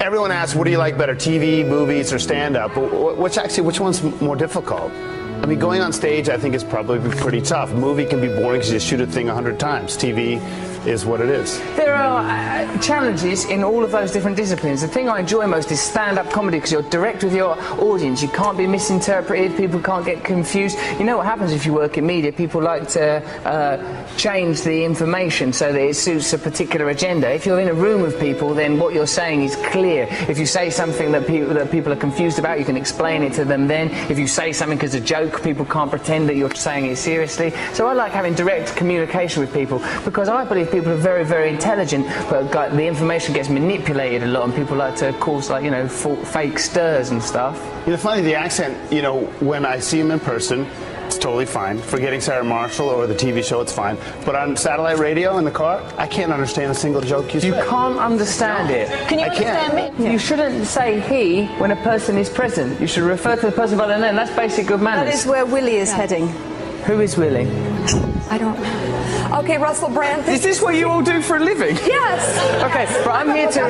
Everyone asks, what do you like better, TV, movies, or stand-up? But which one's more difficult? I mean, going on stage, I think, is probably pretty tough. A movie can be boring because you shoot a thing 100 times. TV is what it is. There are challenges in all of those different disciplines. The thing I enjoy most is stand-up comedy because you're direct with your audience. You can't be misinterpreted. People can't get confused. You know what happens if you work in media? People like to change the information so that it suits a particular agenda. If you're in a room of people, then what you're saying is clear. If you say something that people are confused about, you can explain it to them then. If you say something as a joke, people can't pretend that you're saying it seriously. So I like having direct communication with people because I believe people are very, very intelligent, but the information gets manipulated a lot, and people like to cause, like, you know, fake stirs and stuff. You know, funny, the accent, you know, when I see him in person, it's totally fine. Forgetting Sarah Marshall or the TV show, it's fine. But on satellite radio in the car, I can't understand a single joke you say. You can't understand it. Can you understand me? You shouldn't say he when a person is present. You should refer to the person by their name. That's basic good manners. That is where Willie is heading. Who is Willie? I don't know. Okay, Russell Brand. Is this what you all do for a living? Yes. Okay, but I'm here to.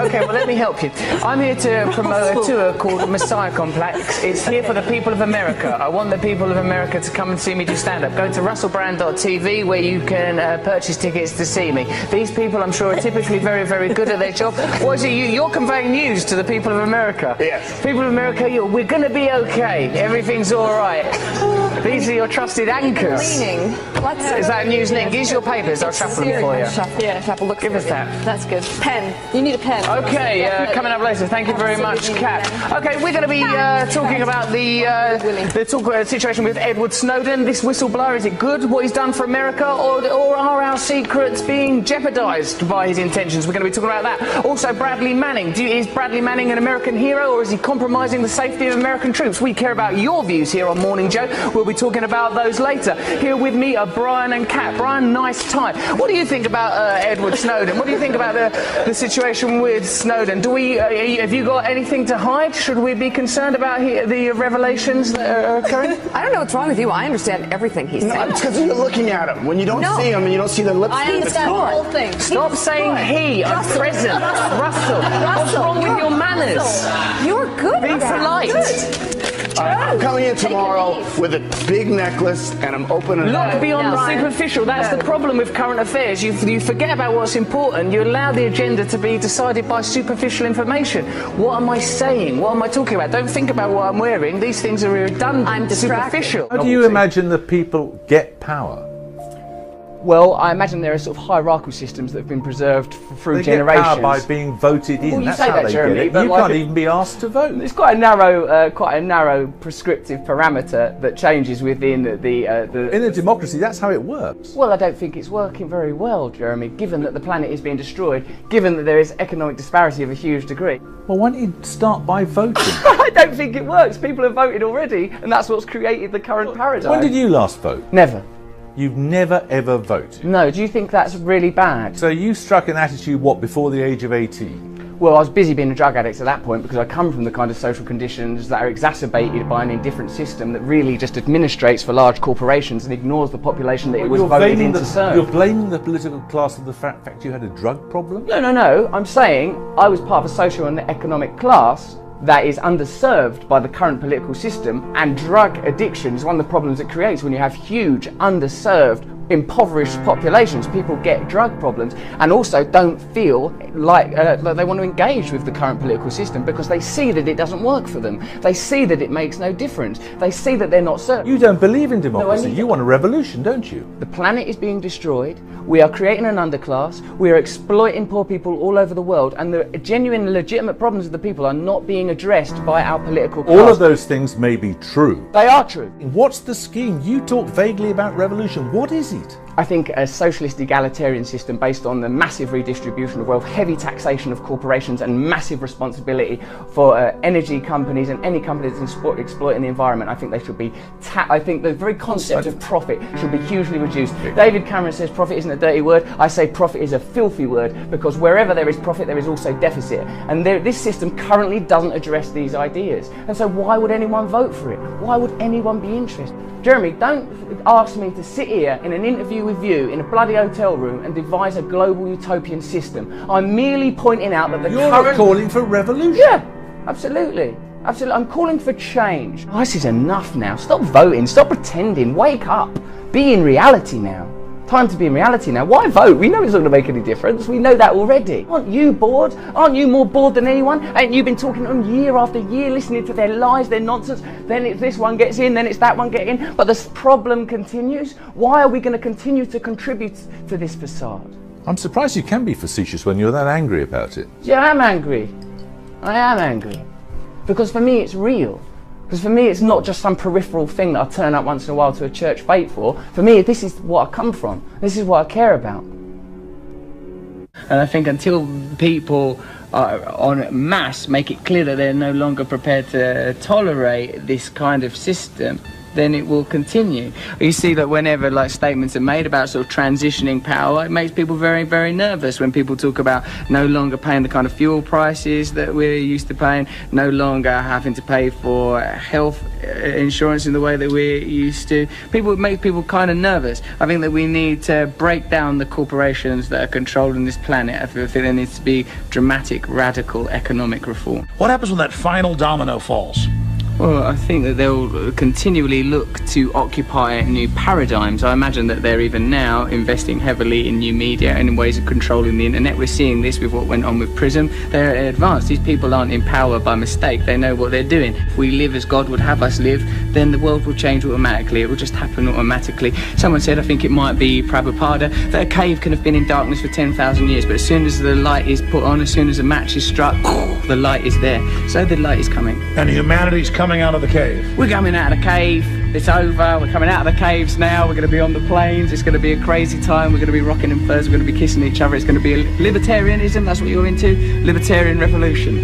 Okay, well, let me help you. I'm here to promote a tour called Messiah Complex. It's here for the people of America. I want the people of America to come and see me do stand-up. Go to russellbrand.tv where you can purchase tickets to see me. These people, I'm sure, are typically very, very good at their job. What is it? You're conveying news to the people of America. Yes. People of America, we're going to be okay. Everything's all right. These are your trusted anchors. Leaning. Is that news link? Use your papers. I'll shuffle them for you. Shuffle. Look. Give us that. That's good. Pen. You need a pen. Okay, coming up later. Thank you very much, Kat. Okay, we're going to be talking about the situation with Edward Snowden. This whistleblower, is it good, what he's done for America, or are our secrets being jeopardised by his intentions? We're going to be talking about that. Also, Bradley Manning. Is Bradley Manning an American hero, or is he compromising the safety of American troops? We care about your views here on Morning Joe. We'll be talking about those later. Here with me are Brian and Kat. Brian, nice tie. What do you think about Edward Snowden? What do you think about the situation with Snowden? Have you got anything to hide? Should we be concerned about the revelations that are occurring? I don't know what's wrong with you. I understand everything he's saying. No, it's because you're looking at him. When you don't see him and you don't see the lips, I understand the whole thing. Stop saying he. I'm present. Russell. What's wrong with your manners? You're good. Be polite. I'm coming in tomorrow with a big necklace and I'm opening it up. Look beyond the superficial. That's the problem with current affairs. You forget about what's important. You allow the agenda to be decided by superficial information. What am I saying? What am I talking about? Don't think about what I'm wearing. These things are redundant. I'm distracted. Superficial. How do you imagine that people get power? Well, I imagine there are sort of hierarchical systems that have been preserved through They generations. get power by being voted in. Well, you That's say how that, they Jeremy, get it. but You like can't even be asked to vote. It's quite a narrow prescriptive parameter that changes within the. In a democracy, that's how it works. Well, I don't think it's working very well, Jeremy, given that the planet is being destroyed, given that there is economic disparity of a huge degree. Well, why don't you start by voting? I don't think it works. People have voted already, and that's what's created the current paradigm. When did you last vote? Never. You've never ever voted. No, do you think that's really bad? So you struck an attitude, what, before the age of 18? Well, I was busy being a drug addict at that point because I come from the kind of social conditions that are exacerbated by an indifferent system that really just administrates for large corporations and ignores the population that it was voted in to serve. You're blaming the political class of the fact you had a drug problem? No. I'm saying I was part of a social and economic class that is underserved by the current political system, and drug addiction is one of the problems it creates when you have huge, underserved, impoverished populations. People get drug problems and also don't feel like they want to engage with the current political system because they see that it doesn't work for them. They see that it makes no difference. They see that they're not served. You don't believe in democracy. You want a revolution, don't you? The planet is being destroyed. We are creating an underclass. We are exploiting poor people all over the world, and the genuine, legitimate problems of the people are not being addressed by our political class. All of those things may be true. They are true. What's the scheme? You talk vaguely about revolution. What is it? I think a socialist egalitarian system based on the massive redistribution of wealth, heavy taxation of corporations, and massive responsibility for energy companies and any company that's exploiting the environment. I think they should be I think the very concept of profit should be hugely reduced. David Cameron says profit isn't a dirty word. I say profit is a filthy word, because wherever there is profit there is also deficit, and this system currently doesn't address these ideas. And so why would anyone vote for it? Why would anyone be interested? Jeremy, don't ask me to sit here in an interview with with you in a bloody hotel room and devise a global utopian system. I'm merely pointing out that the You're current... calling for revolution. Yeah, absolutely. Absolutely. I'm calling for change. This is enough now. Stop voting. Stop pretending. Wake up. Be in reality now. Time to be in reality now. Why vote? We know it's not going to make any difference. We know that already. Aren't you bored? Aren't you more bored than anyone? Ain't you been talking to them year after year, listening to their lies, their nonsense? Then it's this one gets in, then it's that one getting in. But this problem continues. Why are we going to continue to contribute to this facade? I'm surprised you can be facetious when you're that angry about it. Yeah, I am angry. I am angry. Because for me it's real. Because for me it's not just some peripheral thing that I turn up once in a while to a church fete for. For me, this is what I come from. This is what I care about. And I think until people en masse make it clear that they're no longer prepared to tolerate this kind of system, then it will continue. You see that whenever statements are made about sort of transitioning power, it makes people very, very nervous when people talk about no longer paying the kind of fuel prices that we're used to paying, no longer having to pay for health insurance in the way that we're used to. It makes people kind of nervous. I think that we need to break down the corporations that are controlling this planet. I think there needs to be dramatic, radical economic reform. What happens when that final domino falls? Well, I think that they'll continually look to occupy new paradigms. I imagine that they're even now investing heavily in new media and in ways of controlling the internet. We're seeing this with what went on with Prism. They're advanced. These people aren't in power by mistake. They know what they're doing. If we live as God would have us live, then the world will change automatically. It will just happen automatically. Someone said, I think it might be Prabhupada, that a cave can have been in darkness for 10,000 years, but as soon as the light is put on, as soon as a match is struck, the light is there. So the light is coming. And humanity's coming out of the cave. We're coming out of the cave. It's over. We're coming out of the caves now. We're going to be on the plains. It's going to be a crazy time. We're going to be rocking in furs. We're going to be kissing each other. It's going to be libertarianism. That's what you're into. Libertarian revolution.